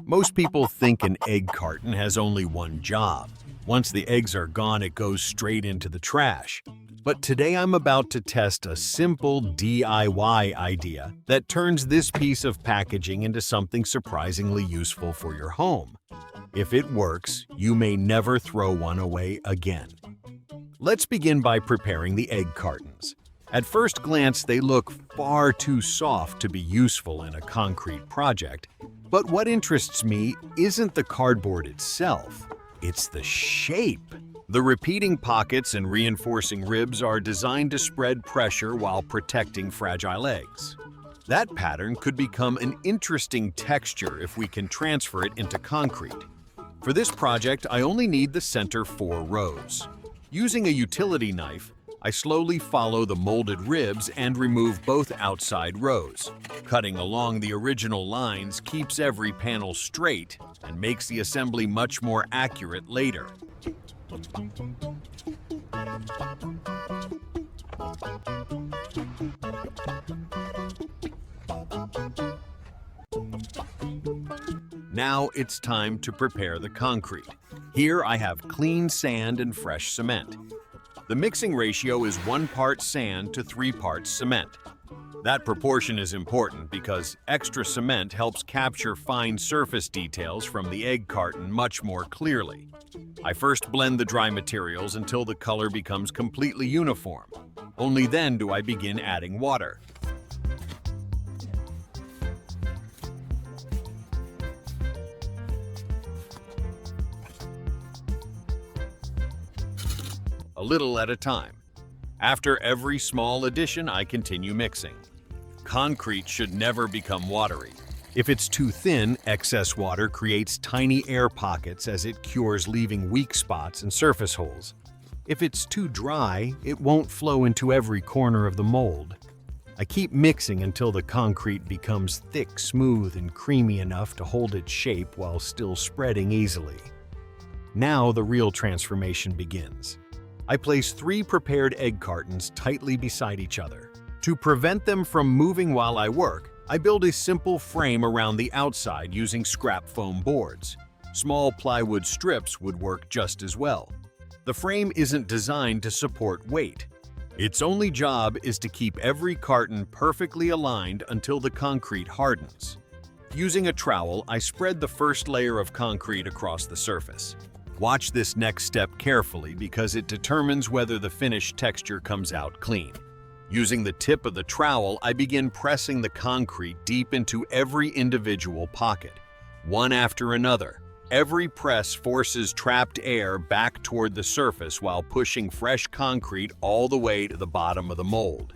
Most people think an egg carton has only one job. Once the eggs are gone, it goes straight into the trash. But today I'm about to test a simple DIY idea that turns this piece of packaging into something surprisingly useful for your home. If it works, you may never throw one away again. Let's begin by preparing the egg cartons. At first glance, they look far too soft to be useful in a concrete project. But what interests me isn't the cardboard itself, it's the shape. The repeating pockets and reinforcing ribs are designed to spread pressure while protecting fragile eggs. That pattern could become an interesting texture if we can transfer it into concrete. For this project, I only need the center 4 rows. Using a utility knife, I slowly follow the molded ribs and remove both outside rows. Cutting along the original lines keeps every panel straight and makes the assembly much more accurate later. Now it's time to prepare the concrete. Here I have clean sand and fresh cement. The mixing ratio is 1 part sand to 3 parts cement. That proportion is important because extra cement helps capture fine surface details from the egg carton much more clearly. I first blend the dry materials until the color becomes completely uniform. Only then do I begin adding water. A little at a time. After every small addition, I continue mixing. Concrete should never become watery. If it's too thin, excess water creates tiny air pockets as it cures, leaving weak spots and surface holes. If it's too dry, it won't flow into every corner of the mold. I keep mixing until the concrete becomes thick, smooth, and creamy enough to hold its shape while still spreading easily. Now the real transformation begins. I place 3 prepared egg cartons tightly beside each other. To prevent them from moving while I work, I build a simple frame around the outside using scrap foam boards. Small plywood strips would work just as well. The frame isn't designed to support weight. Its only job is to keep every carton perfectly aligned until the concrete hardens. Using a trowel, I spread the first layer of concrete across the surface. Watch this next step carefully because it determines whether the finished texture comes out clean. Using the tip of the trowel, I begin pressing the concrete deep into every individual pocket, one after another. Every press forces trapped air back toward the surface while pushing fresh concrete all the way to the bottom of the mold.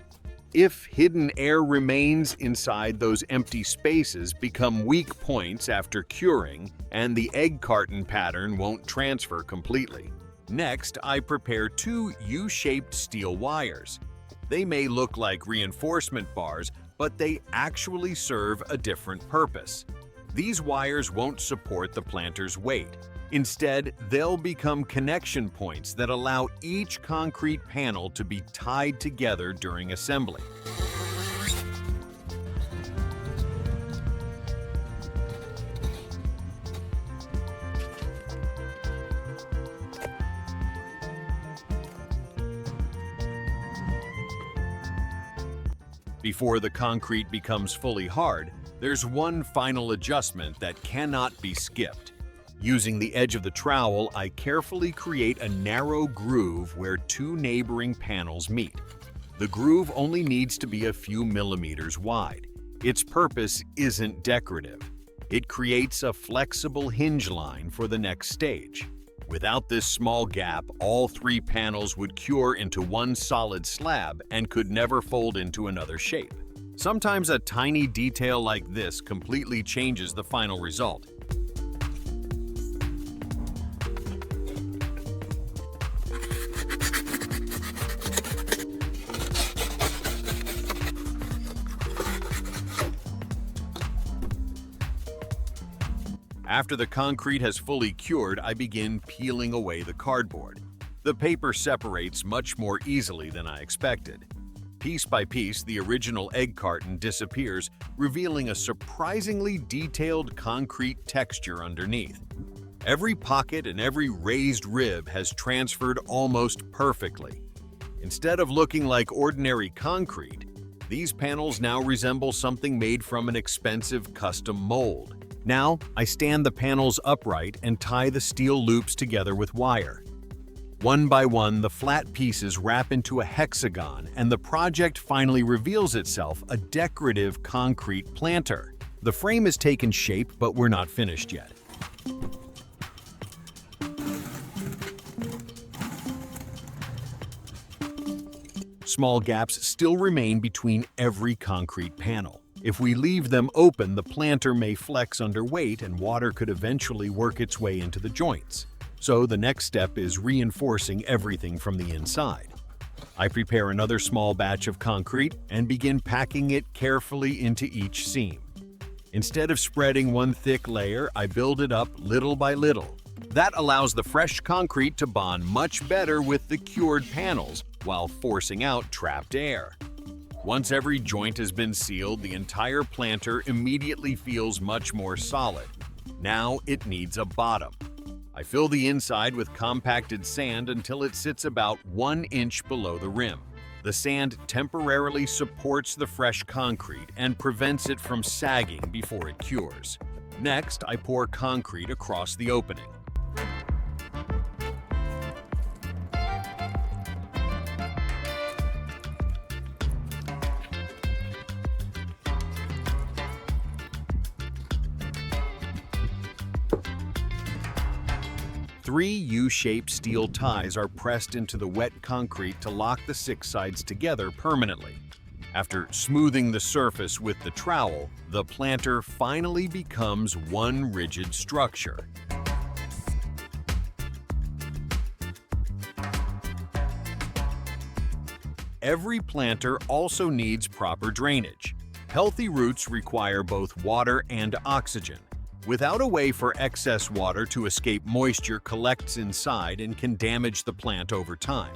If hidden air remains inside, those empty spaces become weak points after curing, and the egg carton pattern won't transfer completely. Next, I prepare 2 U-shaped steel wires. They may look like reinforcement bars, but they actually serve a different purpose. These wires won't support the planter's weight. Instead, they'll become connection points that allow each concrete panel to be tied together during assembly. Before the concrete becomes fully hard, there's one final adjustment that cannot be skipped. Using the edge of the trowel, I carefully create a narrow groove where 2 neighboring panels meet. The groove only needs to be a few millimeters wide. Its purpose isn't decorative. It creates a flexible hinge line for the next stage. Without this small gap, all 3 panels would cure into one solid slab and could never fold into another shape. Sometimes a tiny detail like this completely changes the final result. After the concrete has fully cured, I begin peeling away the cardboard. The paper separates much more easily than I expected. Piece by piece, the original egg carton disappears, revealing a surprisingly detailed concrete texture underneath. Every pocket and every raised rib has transferred almost perfectly. Instead of looking like ordinary concrete, these panels now resemble something made from an expensive custom mold. Now, I stand the panels upright and tie the steel loops together with wire. One by one, the flat pieces wrap into a hexagon, and the project finally reveals itself a decorative concrete planter. The frame has taken shape, but we're not finished yet. Small gaps still remain between every concrete panel. If we leave them open, the planter may flex under weight and water could eventually work its way into the joints. So the next step is reinforcing everything from the inside. I prepare another small batch of concrete and begin packing it carefully into each seam. Instead of spreading one thick layer, I build it up little by little. That allows the fresh concrete to bond much better with the cured panels while forcing out trapped air. Once every joint has been sealed, the entire planter immediately feels much more solid. Now it needs a bottom. I fill the inside with compacted sand until it sits about 1 inch below the rim. The sand temporarily supports the fresh concrete and prevents it from sagging before it cures. Next, I pour concrete across the opening. Three U-shaped steel ties are pressed into the wet concrete to lock the 6 sides together permanently. After smoothing the surface with the trowel, the planter finally becomes one rigid structure. Every planter also needs proper drainage. Healthy roots require both water and oxygen. Without a way for excess water to escape, moisture collects inside and can damage the plant over time.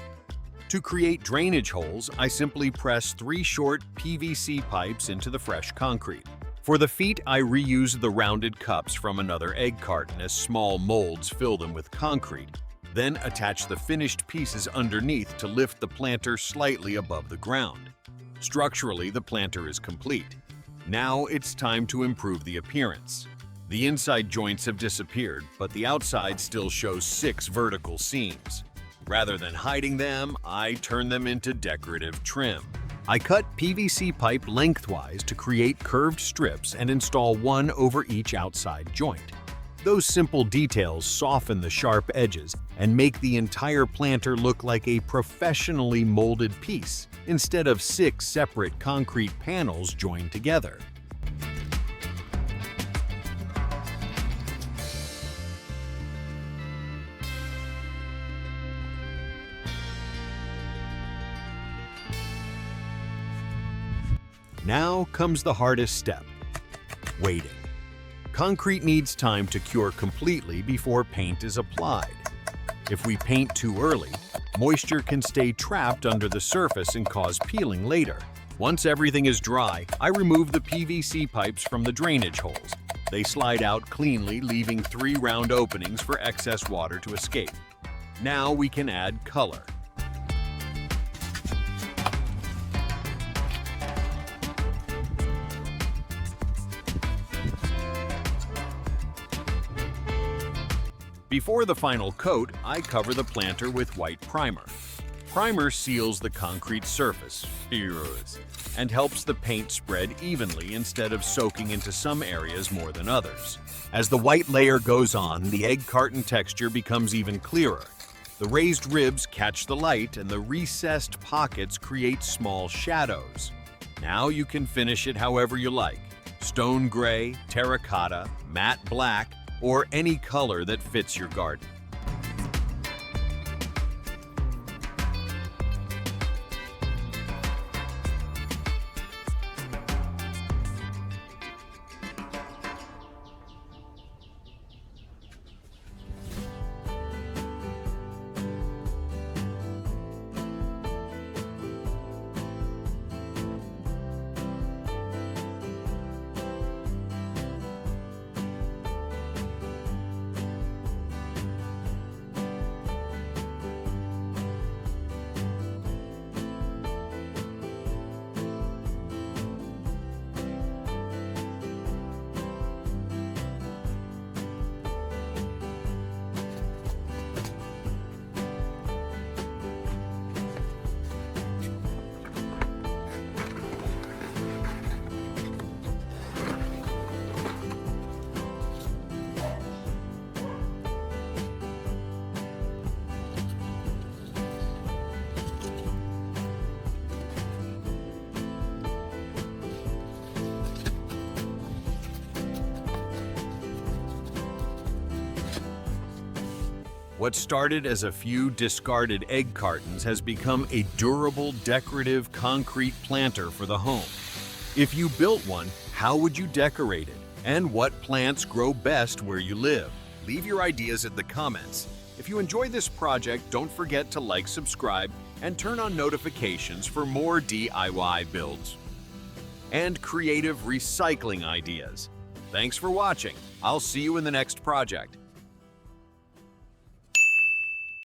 To create drainage holes, I simply press 3 short PVC pipes into the fresh concrete. For the feet, I reuse the rounded cups from another egg carton as small molds fill them with concrete. Then attach the finished pieces underneath to lift the planter slightly above the ground. Structurally, the planter is complete. Now it's time to improve the appearance. The inside joints have disappeared, but the outside still shows 6 vertical seams. Rather than hiding them, I turn them into decorative trim. I cut PVC pipe lengthwise to create curved strips and install one over each outside joint. Those simple details soften the sharp edges and make the entire planter look like a professionally molded piece, instead of 6 separate concrete panels joined together. Now comes the hardest step: waiting. Concrete needs time to cure completely before paint is applied. If we paint too early, moisture can stay trapped under the surface and cause peeling later. Once everything is dry, I remove the PVC pipes from the drainage holes. They slide out cleanly, leaving 3 round openings for excess water to escape. Now we can add color. Before the final coat, I cover the planter with white primer. Primer seals the concrete surface and helps the paint spread evenly instead of soaking into some areas more than others. As the white layer goes on, the egg carton texture becomes even clearer. The raised ribs catch the light and the recessed pockets create small shadows. Now you can finish it however you like: stone gray, terracotta, matte black, or any color that fits your garden. What started as a few discarded egg cartons has become a durable, decorative concrete planter for the home. If you built one, how would you decorate it? And what plants grow best where you live? Leave your ideas in the comments. If you enjoyed this project, don't forget to like, subscribe, and turn on notifications for more DIY builds and creative recycling ideas. Thanks for watching. I'll see you in the next project.